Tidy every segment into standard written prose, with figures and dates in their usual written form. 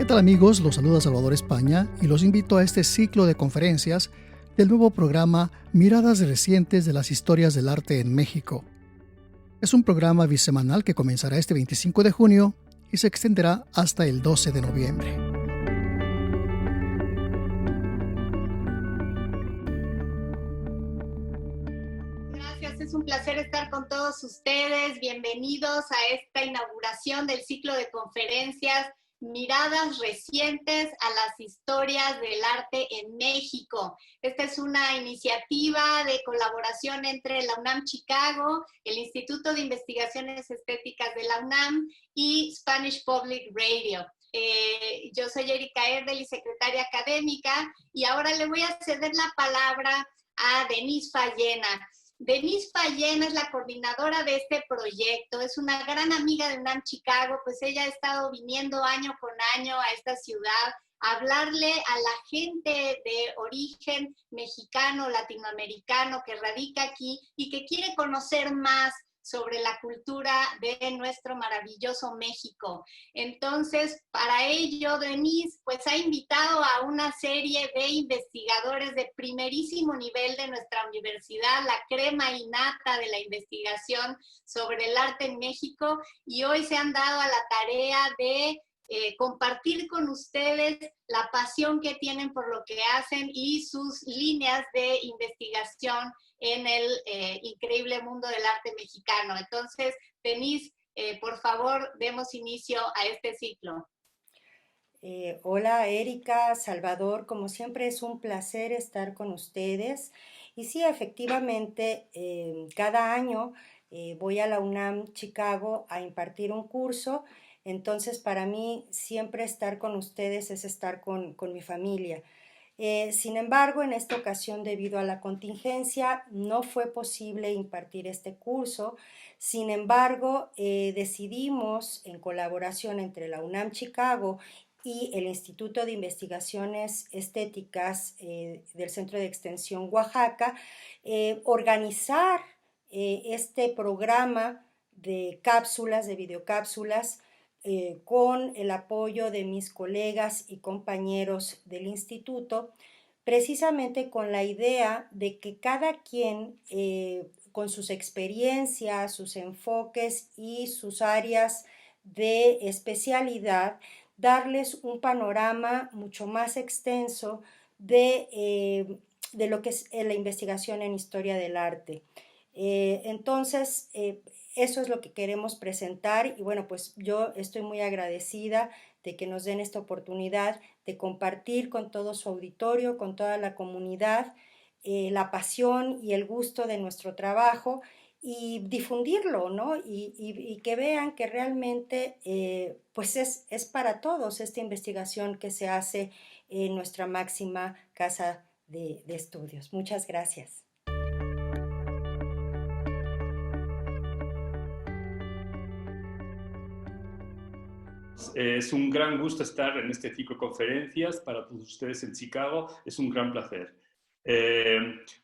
¿Qué tal amigos? Los saluda Salvador España y los invito a este ciclo de conferencias del nuevo programa Miradas Recientes de las Historias del Arte en México. Es un programa bisemanal que comenzará este 25 de junio y se extenderá hasta el 12 de noviembre. Gracias, es un placer estar con todos ustedes. Bienvenidos a esta inauguración del ciclo de conferencias Miradas Recientes a las Historias del Arte en México. Esta es una iniciativa de colaboración entre la UNAM Chicago, el Instituto de Investigaciones Estéticas de la UNAM y Spanish Public Radio. Yo soy Erika Erdely, secretaria académica, y ahora le voy a ceder la palabra a Denise Fallena. Denise Fallena es la coordinadora de este proyecto, es una gran amiga de UNAM Chicago, pues ella ha estado viniendo año con año a esta ciudad a hablarle a la gente de origen mexicano, latinoamericano que radica aquí y que quiere conocer más sobre la cultura de nuestro maravilloso México. Entonces, para ello, Denise, pues ha invitado a una serie de investigadores de primerísimo nivel de nuestra universidad, la crema innata de la investigación sobre el arte en México, y hoy se han dado a la tarea de compartir con ustedes la pasión que tienen por lo que hacen y sus líneas de investigación en el increíble mundo del arte mexicano. Entonces, Denise, por favor, demos inicio a este ciclo. Hola Erika, Salvador, como siempre es un placer estar con ustedes. Y sí, efectivamente, cada año voy a la UNAM Chicago a impartir un curso. Entonces, para mí, siempre estar con ustedes es estar con mi familia. Sin embargo, en esta ocasión, debido a la contingencia, no fue posible impartir este curso. Sin embargo, decidimos, en colaboración entre la UNAM Chicago y el Instituto de Investigaciones Estéticas del Centro de Extensión Oaxaca, organizar este programa de cápsulas, de videocápsulas, con el apoyo de mis colegas y compañeros del instituto, precisamente con la idea de que cada quien, con sus experiencias, sus enfoques y sus áreas de especialidad, darles un panorama mucho más extenso de lo que es la investigación en historia del arte. Entonces, eso es lo que queremos presentar y bueno, pues yo estoy muy agradecida de que nos den esta oportunidad de compartir con todo su auditorio, con toda la comunidad, la pasión y el gusto de nuestro trabajo y difundirlo, ¿no? Y que vean que realmente pues es para todos esta investigación que se hace en nuestra máxima casa de estudios. Muchas gracias. Es un gran gusto estar en este ciclo de conferencias para todos ustedes en Chicago. Es un gran placer.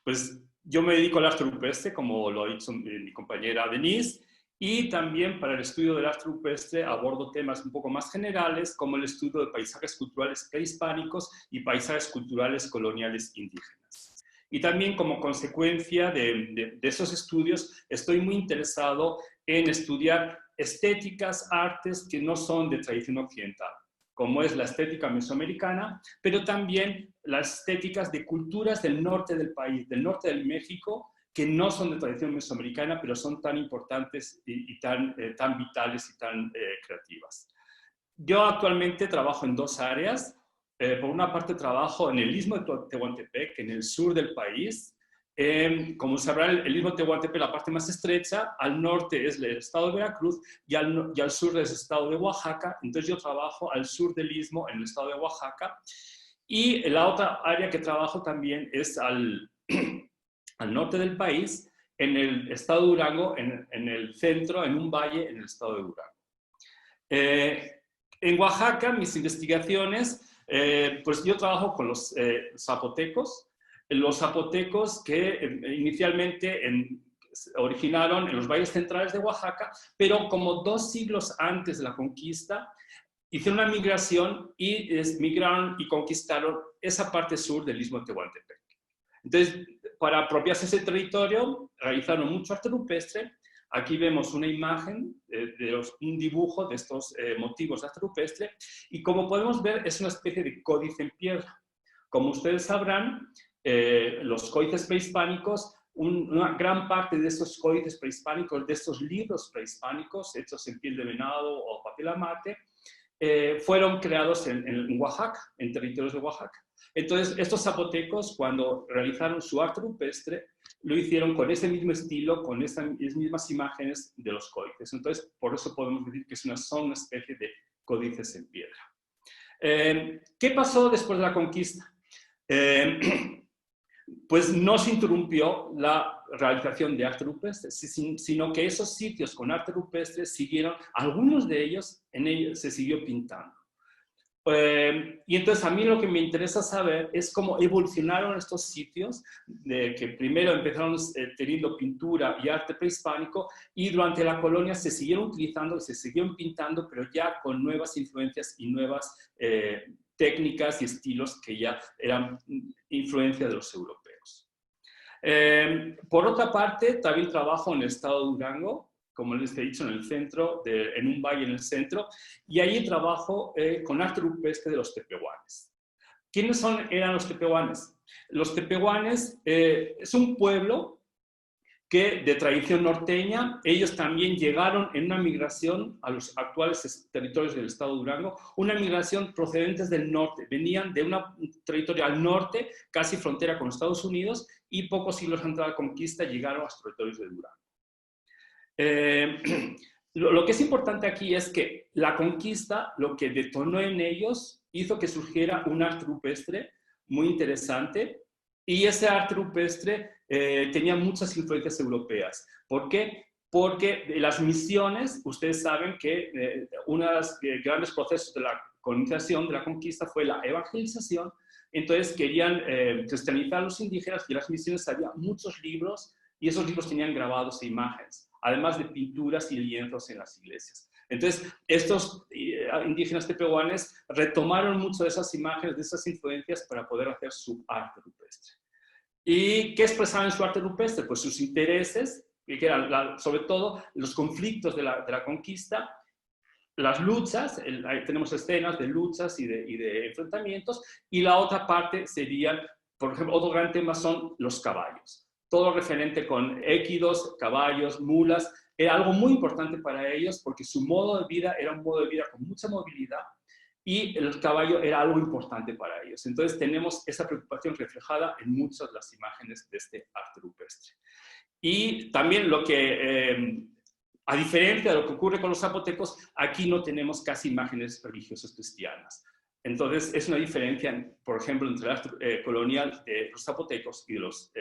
Pues yo me dedico al arte rupestre, como lo ha dicho mi compañera Denise, y también para el estudio del arte rupestre abordo temas un poco más generales, como el estudio de paisajes culturales prehispánicos y paisajes culturales coloniales indígenas. Y también como consecuencia de esos estudios, estoy muy interesado en estudiar estéticas, artes que no son de tradición occidental, como es la estética mesoamericana, pero también las estéticas de culturas del norte del país, del norte del México, que no son de tradición mesoamericana, pero son tan importantes y tan vitales y tan creativas. Yo actualmente trabajo en dos áreas. Por una parte trabajo en el Istmo de Tehuantepec, en el sur del país. Como sabrán, el Istmo de Tehuantepec, la parte más estrecha, al norte es el estado de Veracruz y al sur es el estado de Oaxaca. Entonces yo trabajo al sur del Istmo, en el estado de Oaxaca. Y la otra área que trabajo también es al norte del país, en el estado de Durango, en el centro, en un valle en el estado de Durango. En Oaxaca, mis investigaciones, pues yo trabajo con los zapotecos. Los zapotecos que inicialmente originaron en los valles centrales de Oaxaca, pero como 2 siglos antes de la conquista, hicieron una migración y migraron y conquistaron esa parte sur del Istmo de Tehuantepec. Entonces, para apropiarse ese territorio, realizaron mucho arte rupestre. Aquí vemos una imagen, un dibujo de estos motivos de arte rupestre, y como podemos ver, es una especie de códice en piedra. Como ustedes sabrán, los códices prehispánicos, una gran parte de estos códices prehispánicos, de estos libros prehispánicos, hechos en piel de venado o papel amate, fueron creados en Oaxaca, en territorios de Oaxaca. Entonces, estos zapotecos, cuando realizaron su arte rupestre, lo hicieron con ese mismo estilo, con esas mismas imágenes de los códices. Entonces, por eso podemos decir que son una especie de códices en piedra. ¿Qué pasó después de la conquista? Pues no se interrumpió la realización de arte rupestre, sino que esos sitios con arte rupestre siguieron, algunos de ellos, en ellos se siguió pintando. Y entonces a mí lo que me interesa saber es cómo evolucionaron estos sitios, que primero empezaron teniendo pintura y arte prehispánico, y durante la colonia se siguieron utilizando y se siguieron pintando, pero ya con nuevas influencias y nuevas técnicas y estilos que ya eran influencia de los europeos. Por otra parte, también trabajo en el estado de Durango, como les he dicho, en el centro, en un valle en el centro, y allí trabajo con arte rupestre de los tepehuanes. ¿Quiénes eran los tepehuanes? Los tepehuanes es un pueblo que de tradición norteña, ellos también llegaron en una migración a los actuales territorios del estado de Durango, una migración procedentes del norte, venían de un territorio al norte, casi frontera con Estados Unidos, y pocos siglos antes de la conquista llegaron a los territorios de Durango. Lo que es importante aquí es que la conquista, lo que detonó en ellos, hizo que surgiera un arte rupestre muy interesante, y ese arte rupestre tenía muchas influencias europeas. ¿Por qué? Porque las misiones, ustedes saben que uno de los grandes procesos de la colonización, de la conquista, fue la evangelización. Entonces querían cristianizar a los indígenas, y en las misiones había muchos libros, y esos libros tenían grabados e imágenes, además de pinturas y lienzos en las iglesias. Entonces, estos indígenas tepehuanes retomaron mucho de esas imágenes, de esas influencias, para poder hacer su arte rupestre. ¿Y qué expresaban en su arte rupestre? Pues sus intereses, que eran sobre todo los conflictos de la conquista, las luchas, tenemos escenas de luchas y de enfrentamientos, y la otra parte serían, por ejemplo, otro gran tema son los caballos. Todo referente con équidos, caballos, mulas, era algo muy importante para ellos, porque su modo de vida era un modo de vida con mucha movilidad, y el caballo era algo importante para ellos. Entonces tenemos esa preocupación reflejada en muchas de las imágenes de este arte rupestre. Y también lo que, a diferencia de lo que ocurre con los zapotecos, aquí no tenemos casi imágenes religiosas cristianas. Entonces es una diferencia, por ejemplo, entre el arte colonial de los zapotecos y de los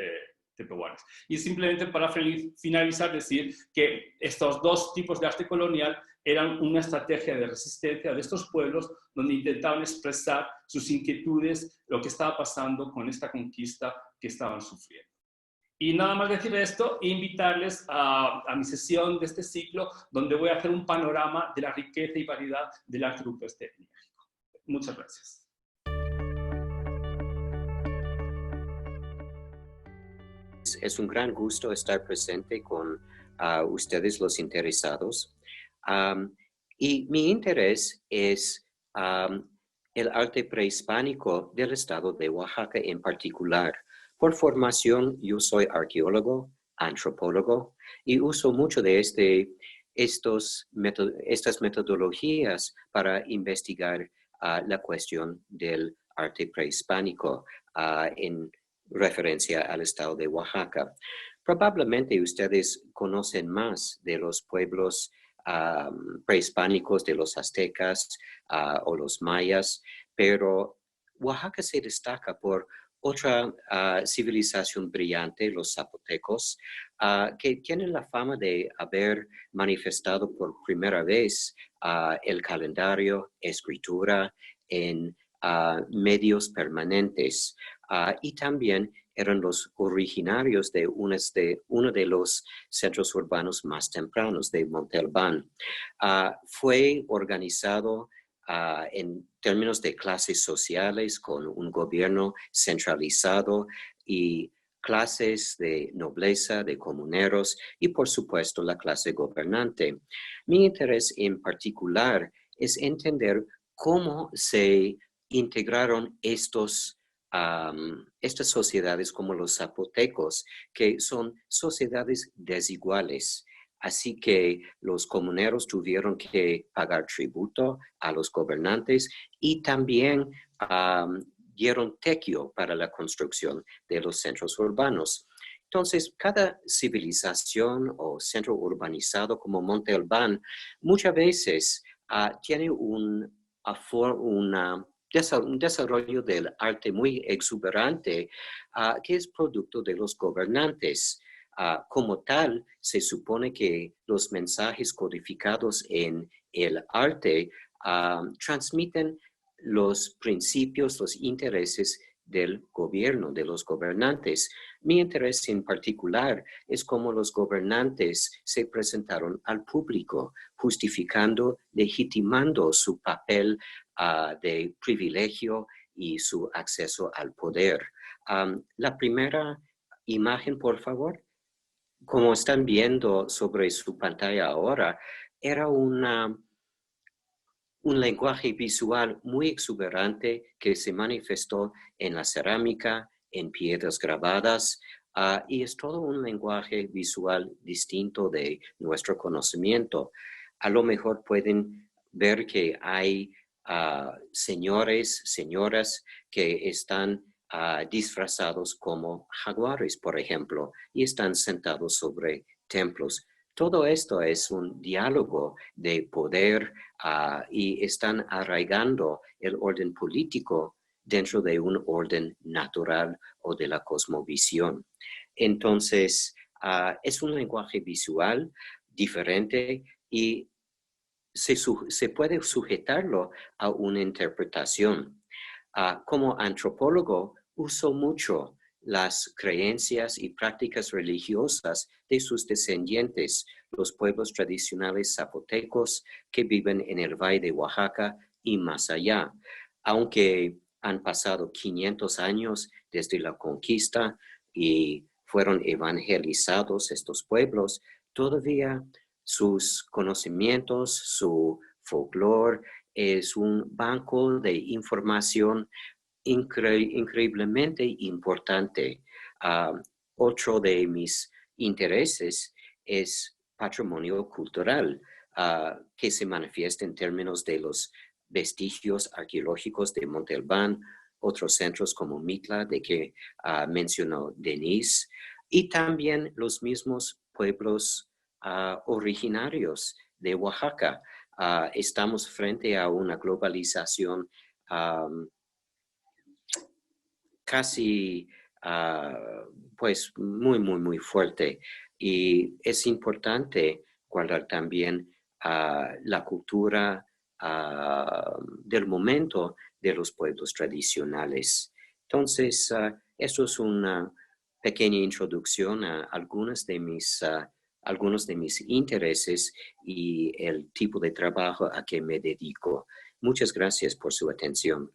tepehuanes. Y simplemente para finalizar, decir que estos dos tipos de arte colonial eran una estrategia de resistencia de estos pueblos, donde intentaban expresar sus inquietudes, lo que estaba pasando con esta conquista que estaban sufriendo. Y nada más decir esto, e invitarles a mi sesión de este ciclo, donde voy a hacer un panorama de la riqueza y variedad del arte rupestre en México. Muchas gracias. Es un gran gusto estar presente con ustedes, los interesados. Y mi interés es el arte prehispánico del estado de Oaxaca en particular. Por formación, yo soy arqueólogo, antropólogo, y uso mucho de estas metodologías para investigar la cuestión del arte prehispánico en referencia al estado de Oaxaca. Probablemente ustedes conocen más de los pueblos prehispánicos, de los aztecas o los mayas, pero Oaxaca se destaca por otra civilización brillante, los zapotecos, que tienen la fama de haber manifestado por primera vez el calendario, escritura en medios permanentes, y también eran los originarios de uno de los centros urbanos más tempranos, de Montalbán. Fue organizado en términos de clases sociales, con un gobierno centralizado y clases de nobleza, de comuneros y, por supuesto, la clase gobernante. Mi interés en particular es entender cómo se integraron estas sociedades como los zapotecos, que son sociedades desiguales. Así que los comuneros tuvieron que pagar tributo a los gobernantes y también dieron tequio para la construcción de los centros urbanos. Entonces, cada civilización o centro urbanizado como Monte Albán muchas veces tiene un desarrollo del arte muy exuberante que es producto de los gobernantes. Como tal, se supone que los mensajes codificados en el arte transmiten los principios, los intereses del gobierno, de los gobernantes. Mi interés en particular es cómo los gobernantes se presentaron al público, justificando, legitimando su papel de privilegio y su acceso al poder. La primera imagen, por favor. Como están viendo sobre su pantalla ahora, era un lenguaje visual muy exuberante que se manifestó en la cerámica, en piedras grabadas, y es todo un lenguaje visual distinto de nuestro conocimiento. A lo mejor pueden ver que hay señores, señoras que están disfrazados como jaguares, por ejemplo, y están sentados sobre templos. Todo esto es un diálogo de poder y están arraigando el orden político dentro de un orden natural o de la cosmovisión. Entonces, es un lenguaje visual diferente y se puede sujetarlo a una interpretación. Como antropólogo, uso mucho las creencias y prácticas religiosas de sus descendientes, los pueblos tradicionales zapotecos que viven en el Valle de Oaxaca y más allá. Aunque han pasado 500 años desde la conquista y fueron evangelizados estos pueblos, todavía sus conocimientos, su folclore es un banco de información increíblemente importante. Otro de mis intereses es patrimonio cultural, que se manifiesta en términos de los vestigios arqueológicos de Monte Albán, otros centros como Mitla, de que mencionó Denise, y también los mismos pueblos originarios de Oaxaca. Estamos frente a una globalización casi pues muy fuerte, y es importante guardar también la cultura del momento de los pueblos tradicionales. Entonces, esto es una pequeña introducción a algunos de mis intereses y el tipo de trabajo a que me dedico. Muchas gracias por su atención.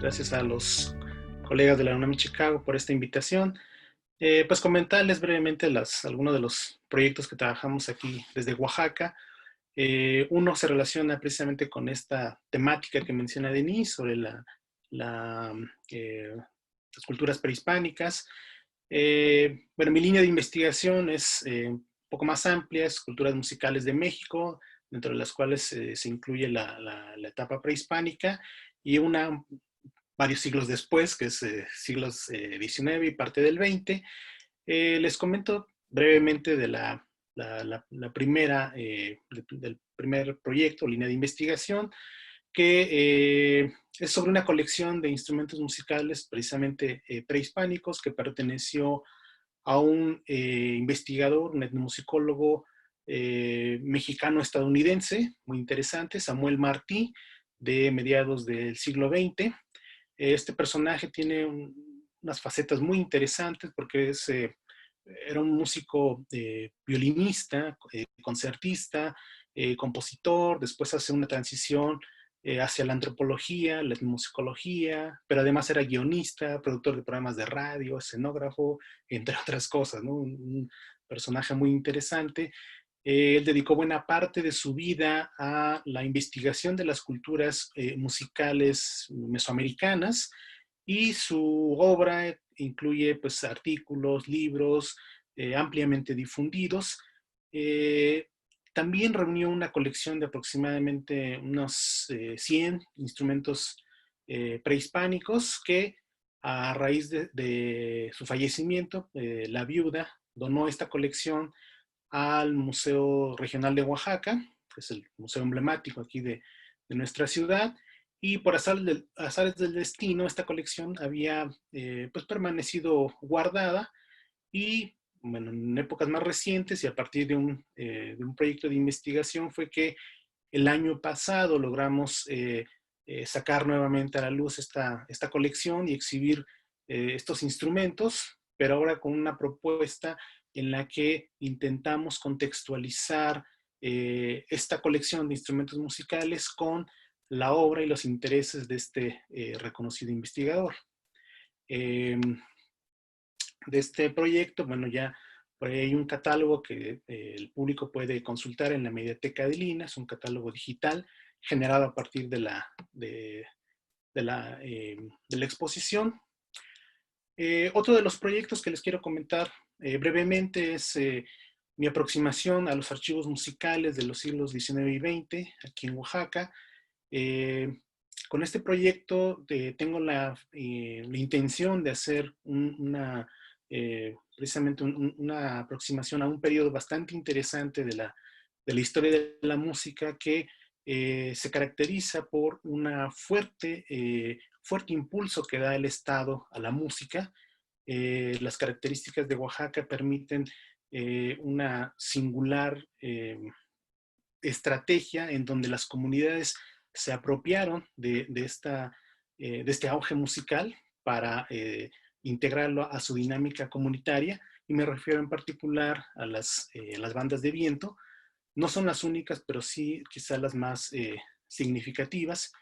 Gracias a los colegas de la UNAM Chicago por esta invitación. Pues comentarles brevemente algunos de los proyectos que trabajamos aquí desde Oaxaca. Uno se relaciona precisamente con esta temática que menciona Denise sobre las culturas prehispánicas. Bueno, mi línea de investigación es un poco más amplia, es culturas musicales de México, dentro de las cuales se incluye la etapa prehispánica y varios siglos después, que es siglos XIX y parte del XX. Les comento brevemente de la primera, del primer proyecto, línea de investigación, que es sobre una colección de instrumentos musicales precisamente prehispánicos que perteneció a un investigador, un etnomusicólogo mexicano-estadounidense, muy interesante, Samuel Martí, de mediados del siglo XX. Este personaje tiene unas facetas muy interesantes porque es era un músico violinista, concertista, compositor, después hace una transición hacia la antropología, la etnomusicología, pero además era guionista, productor de programas de radio, escenógrafo, entre otras cosas, ¿no? Un personaje muy interesante. Él dedicó buena parte de su vida a la investigación de las culturas musicales mesoamericanas, y su obra incluye pues, artículos, libros ampliamente difundidos. Eh, También reunió una colección de aproximadamente unos 100 instrumentos prehispánicos que a raíz de su fallecimiento, la viuda donó esta colección al Museo Regional de Oaxaca, que es el museo emblemático aquí de nuestra ciudad, y por azares del destino esta colección había pues permanecido guardada, y bueno, en épocas más recientes y a partir de un proyecto de investigación fue que el año pasado logramos sacar nuevamente a la luz esta colección y exhibir estos instrumentos, pero ahora con una propuesta en la que intentamos contextualizar esta colección de instrumentos musicales con la obra y los intereses de este reconocido investigador. Eh, de este proyecto, bueno, ya por ahí hay un catálogo que el público puede consultar en la Mediateca de Lina, es un catálogo digital generado a partir de la exposición. Otro de los proyectos que les quiero comentar brevemente es mi aproximación a los archivos musicales de los siglos XIX y XX aquí en Oaxaca. Con este proyecto tengo la intención de hacer precisamente una aproximación a un periodo bastante interesante de la historia de la música que se caracteriza por una fuerte impulso que da el Estado a la música. Las características de Oaxaca permiten una singular estrategia en donde las comunidades se apropiaron de este auge musical para integrarlo a su dinámica comunitaria, y me refiero en particular a las bandas de viento. No son las únicas, pero sí quizás las más significativas.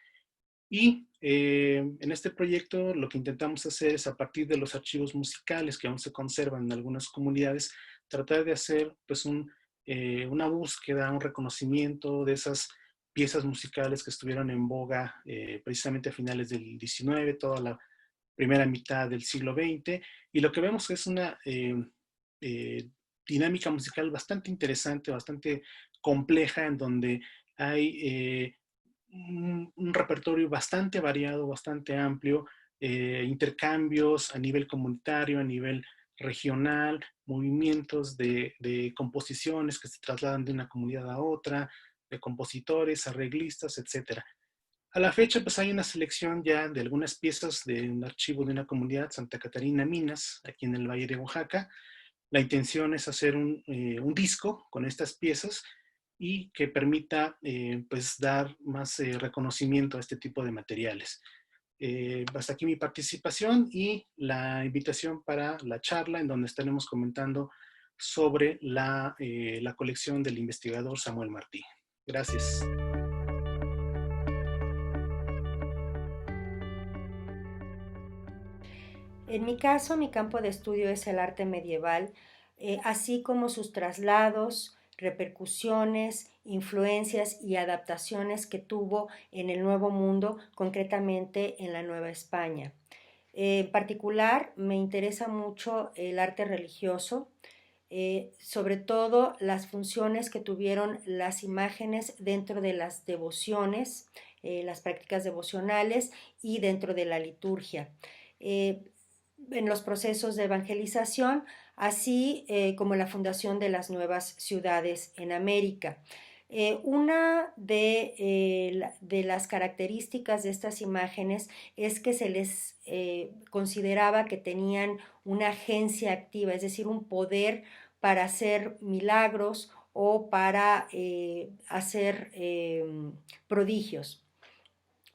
Y en este proyecto lo que intentamos hacer es, a partir de los archivos musicales que aún se conservan en algunas comunidades, tratar de hacer pues una búsqueda, un reconocimiento de esas piezas musicales que estuvieron en boga precisamente a finales del XIX, toda la primera mitad del siglo XX, y lo que vemos es una dinámica musical bastante interesante, bastante compleja, en donde hay un repertorio bastante variado, bastante amplio, intercambios a nivel comunitario, a nivel regional, movimientos de composiciones que se trasladan de una comunidad a otra, de compositores, arreglistas, etc. A la fecha, pues hay una selección ya de algunas piezas de un archivo de una comunidad, Santa Catarina Minas, aquí en el Valle de Oaxaca. La intención es hacer un disco con estas piezas y que permita pues dar más reconocimiento a este tipo de materiales. Hasta aquí mi participación y la invitación para la charla, en donde estaremos comentando sobre la colección del investigador Samuel Martí. Gracias. En mi caso, mi campo de estudio es el arte medieval, así como sus traslados, repercusiones, influencias y adaptaciones que tuvo en el Nuevo Mundo, concretamente en la Nueva España. En particular, me interesa mucho el arte religioso, sobre todo las funciones que tuvieron las imágenes dentro de las devociones, las prácticas devocionales y dentro de la liturgia. En los procesos de evangelización, así como la fundación de las nuevas ciudades en América. Una de las características de estas imágenes es que se les consideraba que tenían una agencia activa, es decir, un poder para hacer milagros o para hacer prodigios.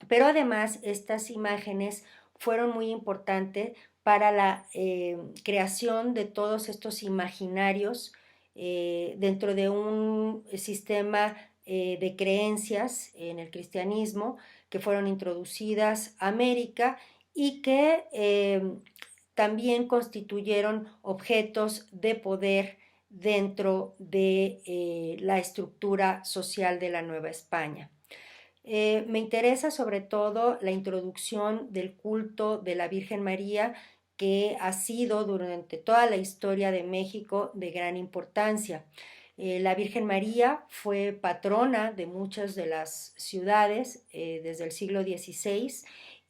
Pero además estas imágenes fueron muy importantes para la creación de todos estos imaginarios dentro de un sistema de creencias en el cristianismo que fueron introducidas a América y que también constituyeron objetos de poder dentro de la estructura social de la Nueva España. Me interesa sobre todo la introducción del culto de la Virgen María, que ha sido durante toda la historia de México de gran importancia. La Virgen María fue patrona de muchas de las ciudades desde el siglo XVI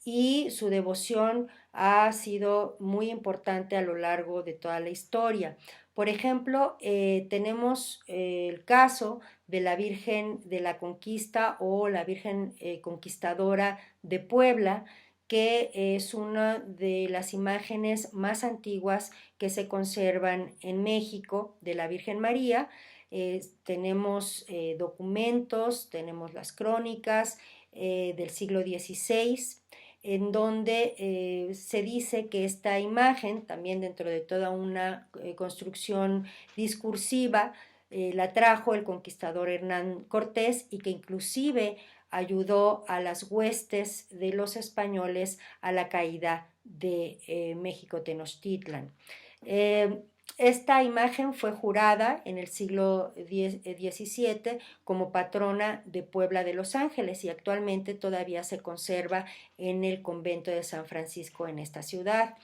y su devoción ha sido muy importante a lo largo de toda la historia. Por ejemplo, tenemos el caso de la Virgen de la Conquista o la Virgen Conquistadora de Puebla, que es una de las imágenes más antiguas que se conservan en México de la Virgen María. Tenemos documentos, tenemos las crónicas del siglo XVI, en donde se dice que esta imagen, también dentro de toda una construcción discursiva, la trajo el conquistador Hernán Cortés y que inclusive ayudó a las huestes de los españoles a la caída de México Tenochtitlan. Esta imagen fue jurada en el siglo XVII como patrona de Puebla de Los Ángeles y actualmente todavía se conserva en el convento de San Francisco en esta ciudad.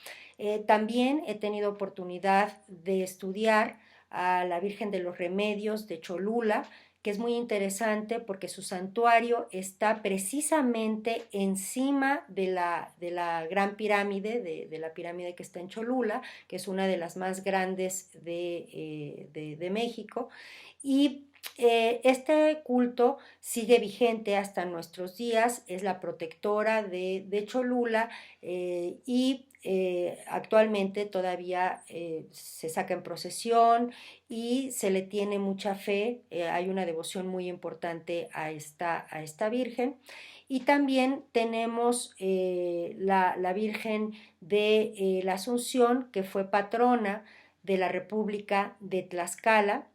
También he tenido oportunidad de estudiar a la Virgen de los Remedios de Cholula, que es muy interesante porque su santuario está precisamente encima de la Gran Pirámide, de la pirámide que está en Cholula, que es una de las más grandes de México, y este culto sigue vigente hasta nuestros días, es la protectora de Cholula y actualmente todavía se saca en procesión y se le tiene mucha fe, hay una devoción muy importante a esta Virgen. Y también tenemos la Virgen de la Asunción, que fue patrona de la República de Tlaxcala.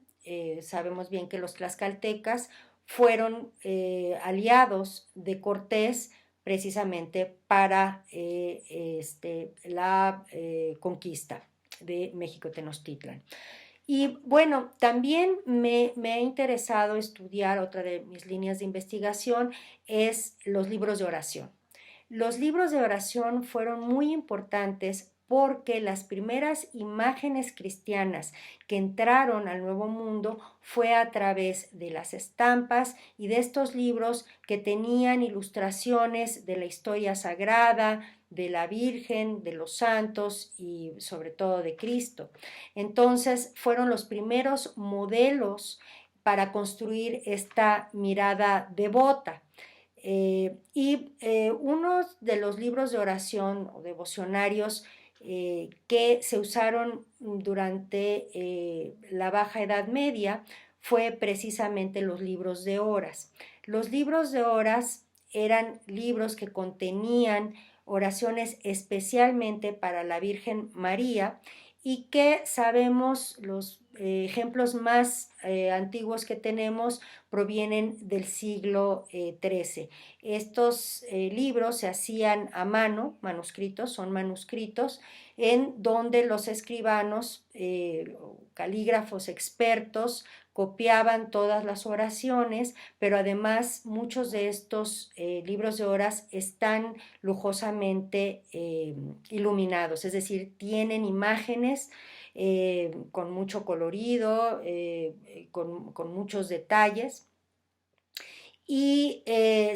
Sabemos bien que los tlaxcaltecas fueron aliados de Cortés precisamente para la conquista de México Tenochtitlan. Y bueno, también me ha interesado estudiar, otra de mis líneas de investigación es los libros de oración. Los libros de oración fueron muy importantes porque las primeras imágenes cristianas que entraron al Nuevo Mundo fue a través de las estampas y de estos libros que tenían ilustraciones de la historia sagrada, de la Virgen, de los santos y sobre todo de Cristo. Entonces fueron los primeros modelos para construir esta mirada devota. Uno de los libros de oración o devocionarios que se usaron durante la Baja Edad Media fue precisamente los libros de horas. Los libros de horas eran libros que contenían oraciones especialmente para la Virgen María y que sabemos los ejemplos más antiguos que tenemos provienen del siglo XIII. Estos libros se hacían a mano, son manuscritos, en donde los escribanos, calígrafos expertos, copiaban todas las oraciones, pero además muchos de estos libros de horas están lujosamente iluminados, es decir, tienen imágenes con mucho colorido, con muchos detalles. Y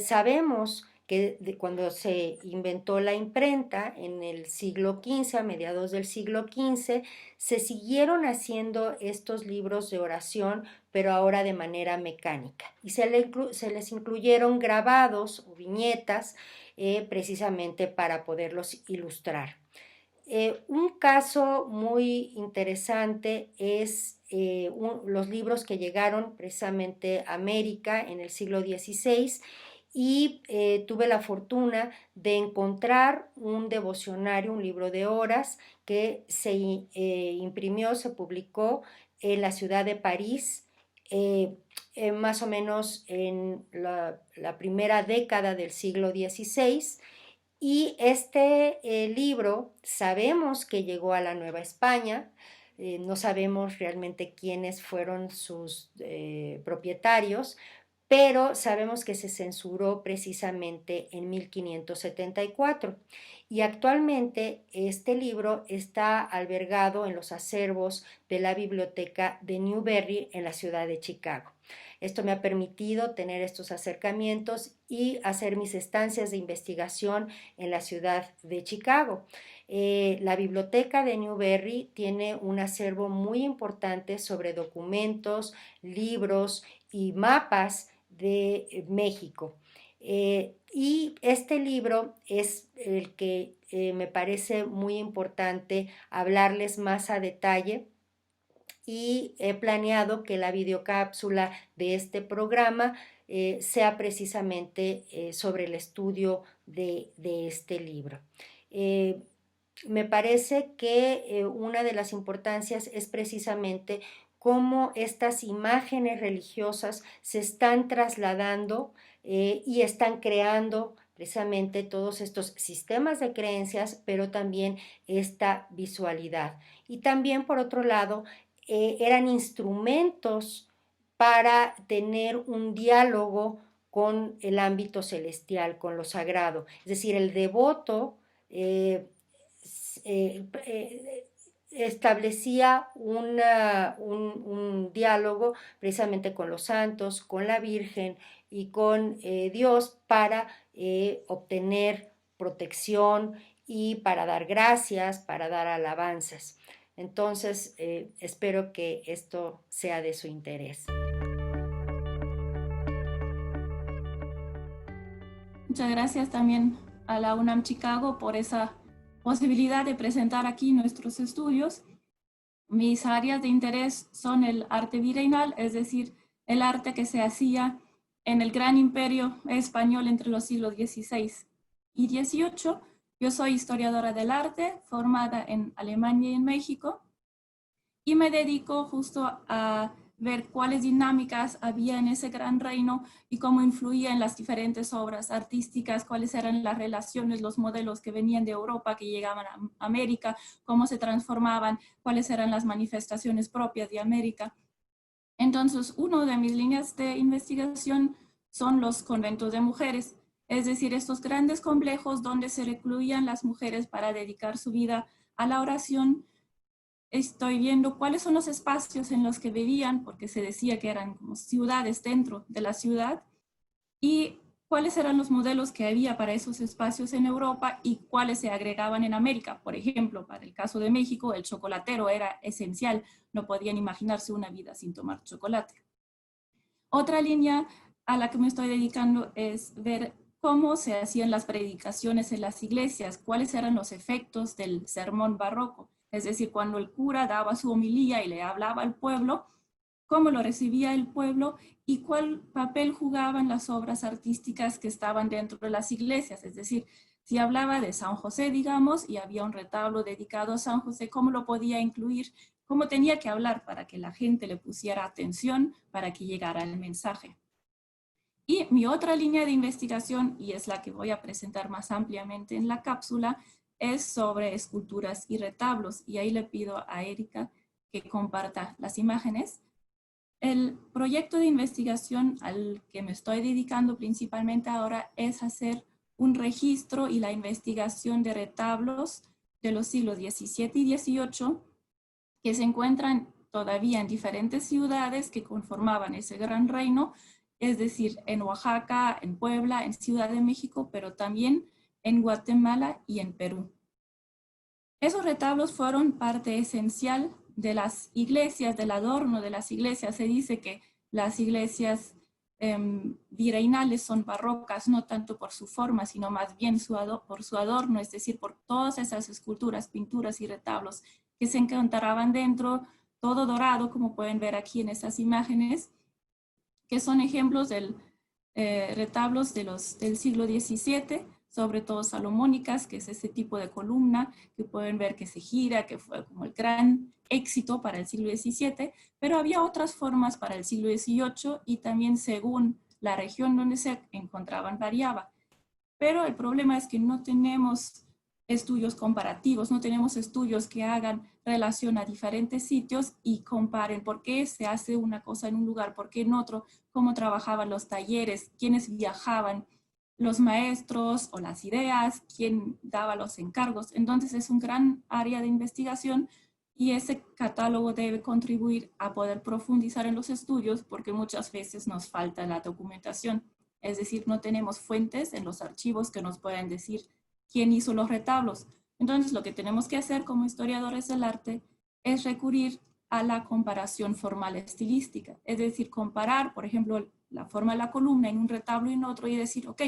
sabemos que cuando se inventó la imprenta en el siglo XV, a mediados del siglo XV, se siguieron haciendo estos libros de oración, pero ahora de manera mecánica. Y se les incluyeron grabados o viñetas precisamente para poderlos ilustrar. Un caso muy interesante es los libros que llegaron precisamente a América en el siglo XVI y tuve la fortuna de encontrar un devocionario, un libro de horas que se imprimió, se publicó en la ciudad de París, más o menos en la primera década del siglo XVI. Y este libro sabemos que llegó a la Nueva España, no sabemos realmente quiénes fueron sus propietarios, pero sabemos que se censuró precisamente en 1574 y actualmente este libro está albergado en los acervos de la biblioteca de Newberry en la ciudad de Chicago. Esto me ha permitido tener estos acercamientos y hacer mis estancias de investigación en la ciudad de Chicago. La biblioteca de Newberry tiene un acervo muy importante sobre documentos, libros y mapas de México. Y este libro es el que me parece muy importante hablarles más a detalle, y he planeado que la videocápsula de este programa sea precisamente sobre el estudio de este libro. Me parece que una de las importancias es precisamente cómo estas imágenes religiosas se están trasladando y están creando precisamente todos estos sistemas de creencias, pero también esta visualidad. Y también, por otro lado, eran instrumentos para tener un diálogo con el ámbito celestial, con lo sagrado. Es decir, el devoto establecía un diálogo precisamente con los santos, con la Virgen y con Dios para obtener protección y para dar gracias, para dar alabanzas. Entonces, espero que esto sea de su interés. Muchas gracias también a la UNAM Chicago por esa posibilidad de presentar aquí nuestros estudios. Mis áreas de interés son el arte virreinal, es decir, el arte que se hacía en el gran imperio español entre los siglos XVI y XVIII. Yo soy historiadora del arte, formada en Alemania y en México, y me dedico justo a ver cuáles dinámicas había en ese gran reino y cómo influía en las diferentes obras artísticas, cuáles eran las relaciones, los modelos que venían de Europa, que llegaban a América, cómo se transformaban, cuáles eran las manifestaciones propias de América. Entonces, una de mis líneas de investigación son los conventos de mujeres, es decir, estos grandes complejos donde se recluían las mujeres para dedicar su vida a la oración. Estoy viendo cuáles son los espacios en los que vivían, porque se decía que eran como ciudades dentro de la ciudad, y cuáles eran los modelos que había para esos espacios en Europa y cuáles se agregaban en América. Por ejemplo, para el caso de México, el chocolatero era esencial, no podían imaginarse una vida sin tomar chocolate. Otra línea a la que me estoy dedicando es ver cómo se hacían las predicaciones en las iglesias, cuáles eran los efectos del sermón barroco. Es decir, cuando el cura daba su homilía y le hablaba al pueblo, cómo lo recibía el pueblo y cuál papel jugaban las obras artísticas que estaban dentro de las iglesias. Es decir, si hablaba de San José, digamos, y había un retablo dedicado a San José, cómo lo podía incluir, cómo tenía que hablar para que la gente le pusiera atención, para que llegara el mensaje. Y mi otra línea de investigación, y es la que voy a presentar más ampliamente en la cápsula, es sobre esculturas y retablos, y ahí le pido a Erika que comparta las imágenes. El proyecto de investigación al que me estoy dedicando principalmente ahora es hacer un registro y la investigación de retablos de los siglos XVII y XVIII que se encuentran todavía en diferentes ciudades que conformaban ese gran reino, es decir, en Oaxaca, en Puebla, en Ciudad de México, pero también en Guatemala y en Perú. Esos retablos fueron parte esencial de las iglesias, del adorno de las iglesias. Se dice que las iglesias virreinales son barrocas, no tanto por su forma, sino más bien por su adorno, es decir, por todas esas esculturas, pinturas y retablos que se encontraban dentro, todo dorado, como pueden ver aquí en estas imágenes, que son ejemplos del retablos del siglo XVII, sobre todo salomónicas, que es ese tipo de columna que pueden ver que se gira, que fue como el gran éxito para el siglo XVII, pero había otras formas para el siglo XVIII y también según la región donde se encontraban variaba. Pero el problema es que no tenemos estudios comparativos, no tenemos estudios que hagan relación a diferentes sitios y comparen por qué se hace una cosa en un lugar, por qué en otro, cómo trabajaban los talleres, quiénes viajaban, los maestros o las ideas, quién daba los encargos. Entonces es un gran área de investigación y ese catálogo debe contribuir a poder profundizar en los estudios porque muchas veces nos falta la documentación. Es decir, no tenemos fuentes en los archivos que nos puedan decir quién hizo los retablos. Entonces, lo que tenemos que hacer como historiadores del arte es recurrir a la comparación formal estilística. Es decir, comparar, por ejemplo, la forma de la columna en un retablo y en otro y decir, ok,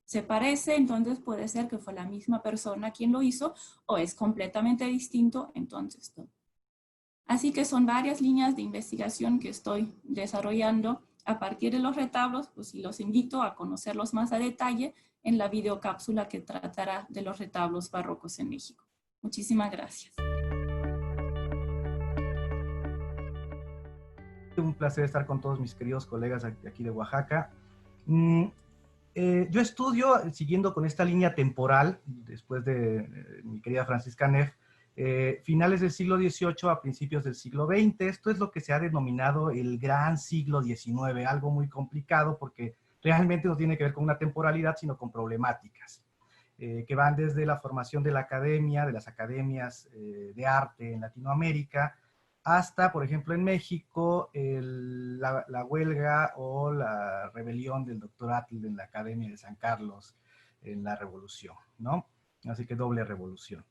se parece, entonces puede ser que fue la misma persona quien lo hizo o es completamente distinto, entonces no. Así que son varias líneas de investigación que estoy desarrollando a partir de los retablos, pues y los invito a conocerlos más a detalle en la videocápsula que tratará de los retablos barrocos en México. Muchísimas gracias. Un placer estar con todos mis queridos colegas aquí de Oaxaca. Yo estudio, siguiendo con esta línea temporal, después de mi querida Francisca Neff, finales del siglo XVIII a principios del siglo XX. Esto es lo que se ha denominado el gran siglo XIX, algo muy complicado porque realmente no tiene que ver con una temporalidad, sino con problemáticas que van desde la formación de la academia, de las academias de arte en Latinoamérica, hasta, por ejemplo, en México, la huelga o la rebelión del doctor Atl en la Academia de San Carlos en la Revolución, ¿no? Así que doble revolución.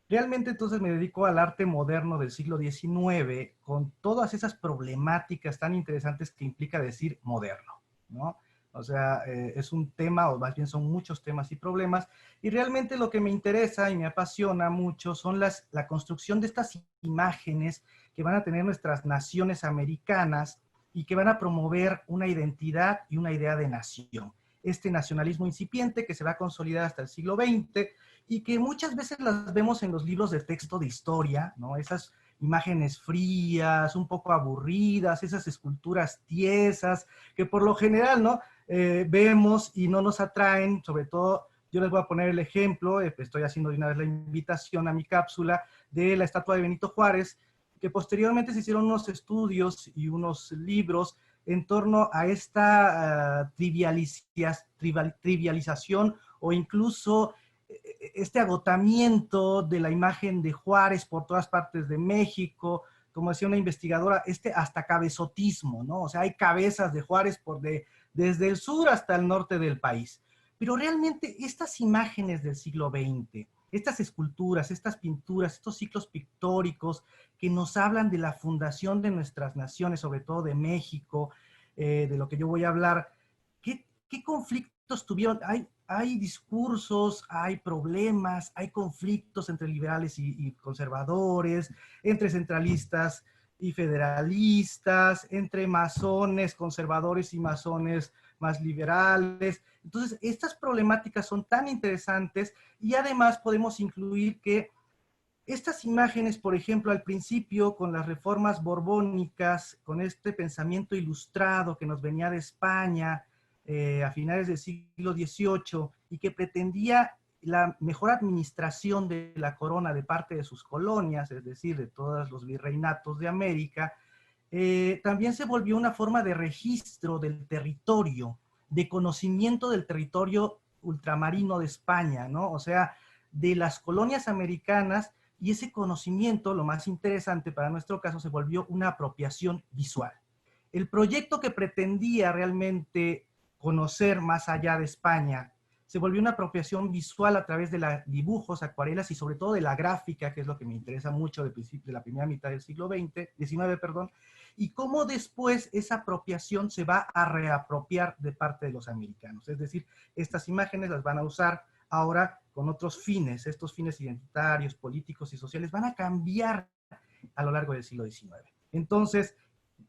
Realmente entonces me dedico al arte moderno del siglo XIX con todas esas problemáticas tan interesantes que implica decir moderno, ¿no? O sea, es un tema, o más bien son muchos temas y problemas, y realmente lo que me interesa y me apasiona mucho son la construcción de estas imágenes que van a tener nuestras naciones americanas y que van a promover una identidad y una idea de nación. Este nacionalismo incipiente que se va a consolidar hasta el siglo XX y que muchas veces las vemos en los libros de texto de historia, ¿no? Esas imágenes frías, un poco aburridas, esas esculturas tiesas, que por lo general, ¿no? Vemos y no nos atraen, sobre todo, yo les voy a poner el ejemplo, estoy haciendo de una vez la invitación a mi cápsula, de la estatua de Benito Juárez, que posteriormente se hicieron unos estudios y unos libros en torno a esta trivialización o incluso este agotamiento de la imagen de Juárez por todas partes de México, como decía una investigadora, hasta cabezotismo, ¿no? O sea, hay cabezas de Juárez desde el sur hasta el norte del país. Pero realmente estas imágenes del siglo XX, estas esculturas, estas pinturas, estos ciclos pictóricos que nos hablan de la fundación de nuestras naciones, sobre todo de México, de lo que yo voy a hablar, ¿qué conflictos tuvieron? Hay discursos, hay problemas, hay conflictos entre liberales y conservadores, entre centralistas y federalistas, entre masones conservadores y masones más liberales. Entonces, estas problemáticas son tan interesantes y además podemos incluir que estas imágenes, por ejemplo, al principio con las reformas borbónicas, con este pensamiento ilustrado que nos venía de España a finales del siglo XVIII y que pretendía la mejor administración de la corona de parte de sus colonias, es decir, de todos los virreinatos de América, también se volvió una forma de registro del territorio, de conocimiento del territorio ultramarino de España, ¿no? O sea, de las colonias americanas, y ese conocimiento, lo más interesante para nuestro caso, se volvió una apropiación visual. El proyecto que pretendía realmente conocer más allá de España se volvió una apropiación visual a través de dibujos, acuarelas y sobre todo de la gráfica, que es lo que me interesa mucho de la primera mitad del siglo XIX, y cómo después esa apropiación se va a reapropiar de parte de los americanos. Es decir, estas imágenes las van a usar ahora con otros fines, estos fines identitarios, políticos y sociales van a cambiar a lo largo del siglo XIX. Entonces,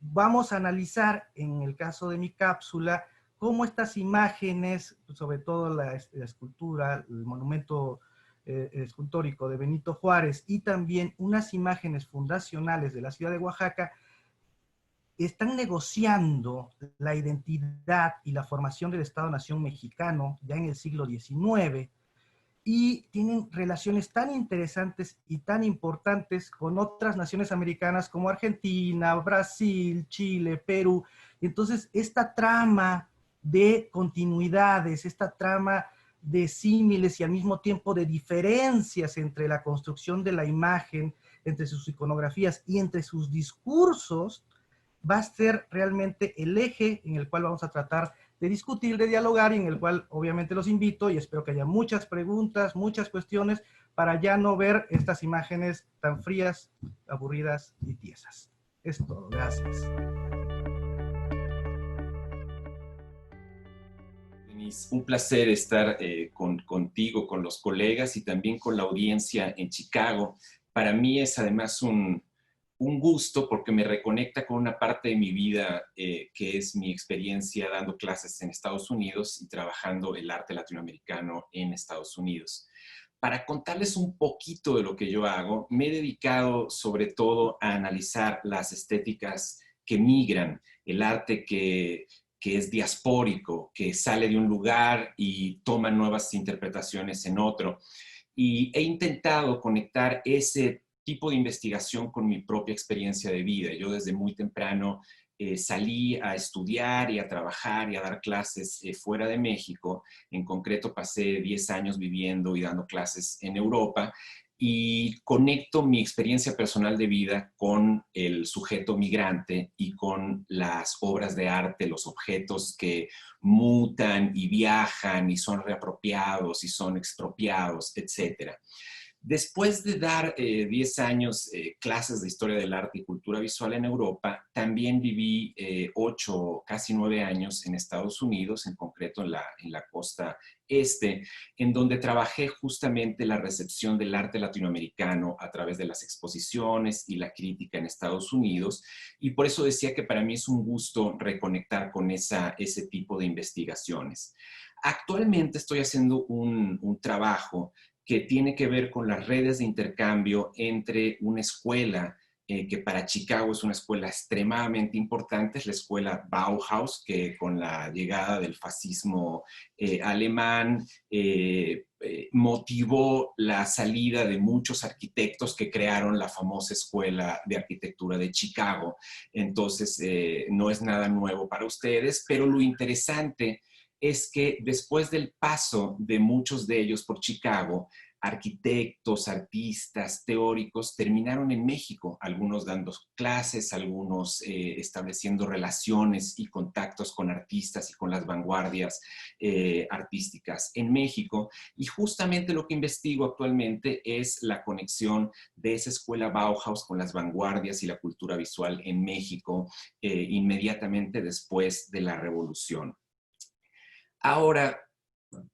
vamos a analizar en el caso de mi cápsula cómo estas imágenes, sobre todo la escultura, el monumento escultórico de Benito Juárez y también unas imágenes fundacionales de la ciudad de Oaxaca, están negociando la identidad y la formación del Estado-Nación mexicano ya en el siglo XIX, y tienen relaciones tan interesantes y tan importantes con otras naciones americanas como Argentina, Brasil, Chile, Perú. Entonces, esta trama de continuidades, esta trama de símiles y al mismo tiempo de diferencias entre la construcción de la imagen, entre sus iconografías y entre sus discursos, va a ser realmente el eje en el cual vamos a tratar de discutir, de dialogar, y en el cual obviamente los invito y espero que haya muchas preguntas, muchas cuestiones, para ya no ver estas imágenes tan frías, aburridas y tiesas. Es todo, gracias. Denise, un placer estar contigo, con los colegas y también con la audiencia en Chicago. Para mí es además un gusto porque me reconecta con una parte de mi vida que es mi experiencia dando clases en Estados Unidos y trabajando el arte latinoamericano en Estados Unidos. Para contarles un poquito de lo que yo hago, me he dedicado sobre todo a analizar las estéticas que migran, el arte que es diaspórico, que sale de un lugar y toma nuevas interpretaciones en otro. Y he intentado conectar ese tipo de investigación con mi propia experiencia de vida. Yo desde muy temprano salí a estudiar y a trabajar y a dar clases fuera de México. En concreto pasé 10 años viviendo y dando clases en Europa y conecto mi experiencia personal de vida con el sujeto migrante y con las obras de arte, los objetos que mutan y viajan y son reapropiados y son expropiados, etcétera. Después de dar 10 años clases de historia del arte y cultura visual en Europa, también viví 8, casi 9 años en Estados Unidos, en concreto en la costa este, en donde trabajé justamente la recepción del arte latinoamericano a través de las exposiciones y la crítica en Estados Unidos. Y por eso decía que para mí es un gusto reconectar con ese tipo de investigaciones. Actualmente estoy haciendo un trabajo que tiene que ver con las redes de intercambio entre una escuela que para Chicago es una escuela extremadamente importante, es la escuela Bauhaus, que con la llegada del fascismo alemán motivó la salida de muchos arquitectos que crearon la famosa Escuela de Arquitectura de Chicago. Entonces, no es nada nuevo para ustedes, pero lo interesante es que después del paso de muchos de ellos por Chicago, arquitectos, artistas, teóricos terminaron en México, algunos dando clases, algunos estableciendo relaciones y contactos con artistas y con las vanguardias artísticas en México. Y justamente lo que investigo actualmente es la conexión de esa escuela Bauhaus con las vanguardias y la cultura visual en México inmediatamente después de la Revolución. Ahora,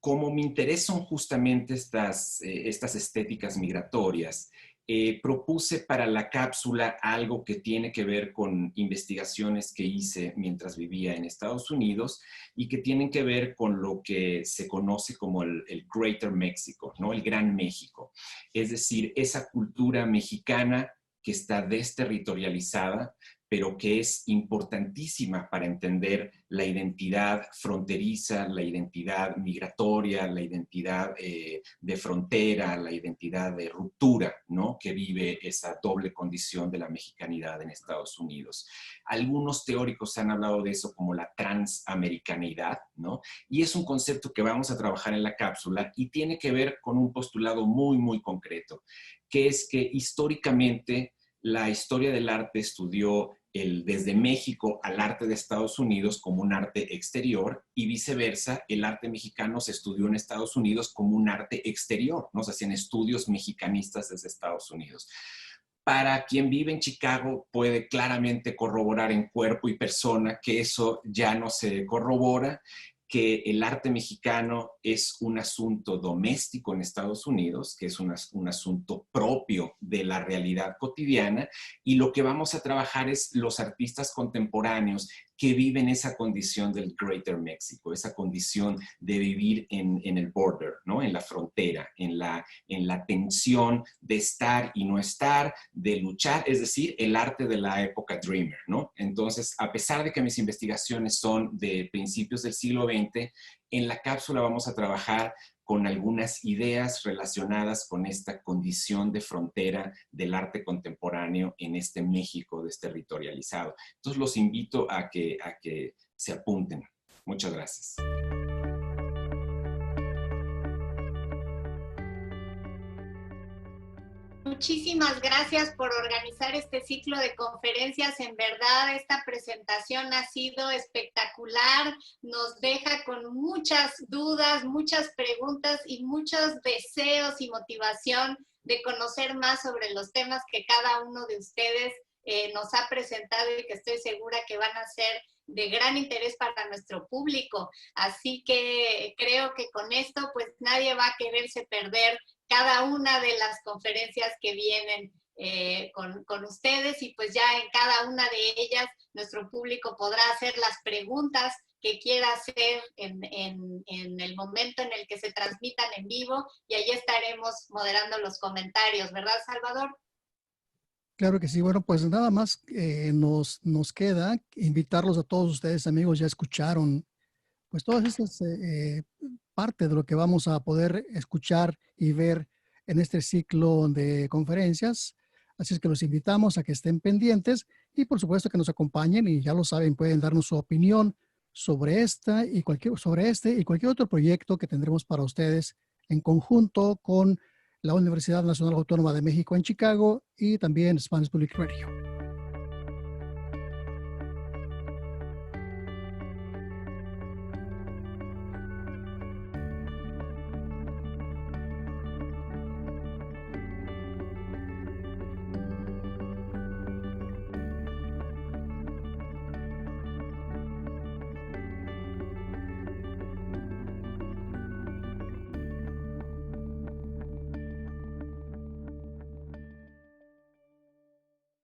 como me interesan justamente estas estéticas migratorias, propuse para la cápsula algo que tiene que ver con investigaciones que hice mientras vivía en Estados Unidos y que tienen que ver con lo que se conoce como el Greater México, ¿no? El Gran México. Es decir, esa cultura mexicana que está desterritorializada, pero que es importantísima para entender la identidad fronteriza, la identidad migratoria, la identidad de frontera, la identidad de ruptura, ¿no? Que vive esa doble condición de la mexicanidad en Estados Unidos. Algunos teóricos han hablado de eso como la transamericanidad, ¿no? Y es un concepto que vamos a trabajar en la cápsula y tiene que ver con un postulado muy, muy concreto, que es que históricamente la historia del arte estudió desde México al arte de Estados Unidos como un arte exterior y viceversa, el arte mexicano se estudió en Estados Unidos como un arte exterior, ¿no? Se hacían estudios mexicanistas desde Estados Unidos. Para quien vive en Chicago puede claramente corroborar en cuerpo y persona que eso ya no se corrobora, que el arte mexicano es un asunto doméstico en Estados Unidos, que es un asunto propio de la realidad cotidiana, y lo que vamos a trabajar es los artistas contemporáneos que viven esa condición del Greater México, esa condición de vivir en el border, ¿no? En la frontera, en la tensión de estar y no estar, de luchar, es decir, el arte de la época Dreamer, ¿no? Entonces, a pesar de que mis investigaciones son de principios del siglo XX, en la cápsula vamos a trabajar con algunas ideas relacionadas con esta condición de frontera del arte contemporáneo en este México desterritorializado. Entonces los invito a que se apunten. Muchas gracias. Muchísimas gracias por organizar este ciclo de conferencias. En verdad, esta presentación ha sido espectacular. Nos deja con muchas dudas, muchas preguntas y muchos deseos y motivación de conocer más sobre los temas que cada uno de ustedes nos ha presentado y que estoy segura que van a ser de gran interés para nuestro público. Así que creo que con esto pues nadie va a quererse perder cada una de las conferencias que vienen con ustedes, y pues ya en cada una de ellas nuestro público podrá hacer las preguntas que quiera hacer en el momento en el que se transmitan en vivo, y allí estaremos moderando los comentarios, ¿verdad, Salvador? Claro que sí. Bueno, pues nada más nos queda invitarlos a todos ustedes, amigos. Ya escucharon pues todas estas parte de lo que vamos a poder escuchar y ver en este ciclo de conferencias. Así es que los invitamos a que estén pendientes y por supuesto que nos acompañen, y ya lo saben, pueden darnos su opinión sobre esta y sobre este y cualquier otro proyecto que tendremos para ustedes en conjunto con la Universidad Nacional Autónoma de México en Chicago y también Spanish Public Radio.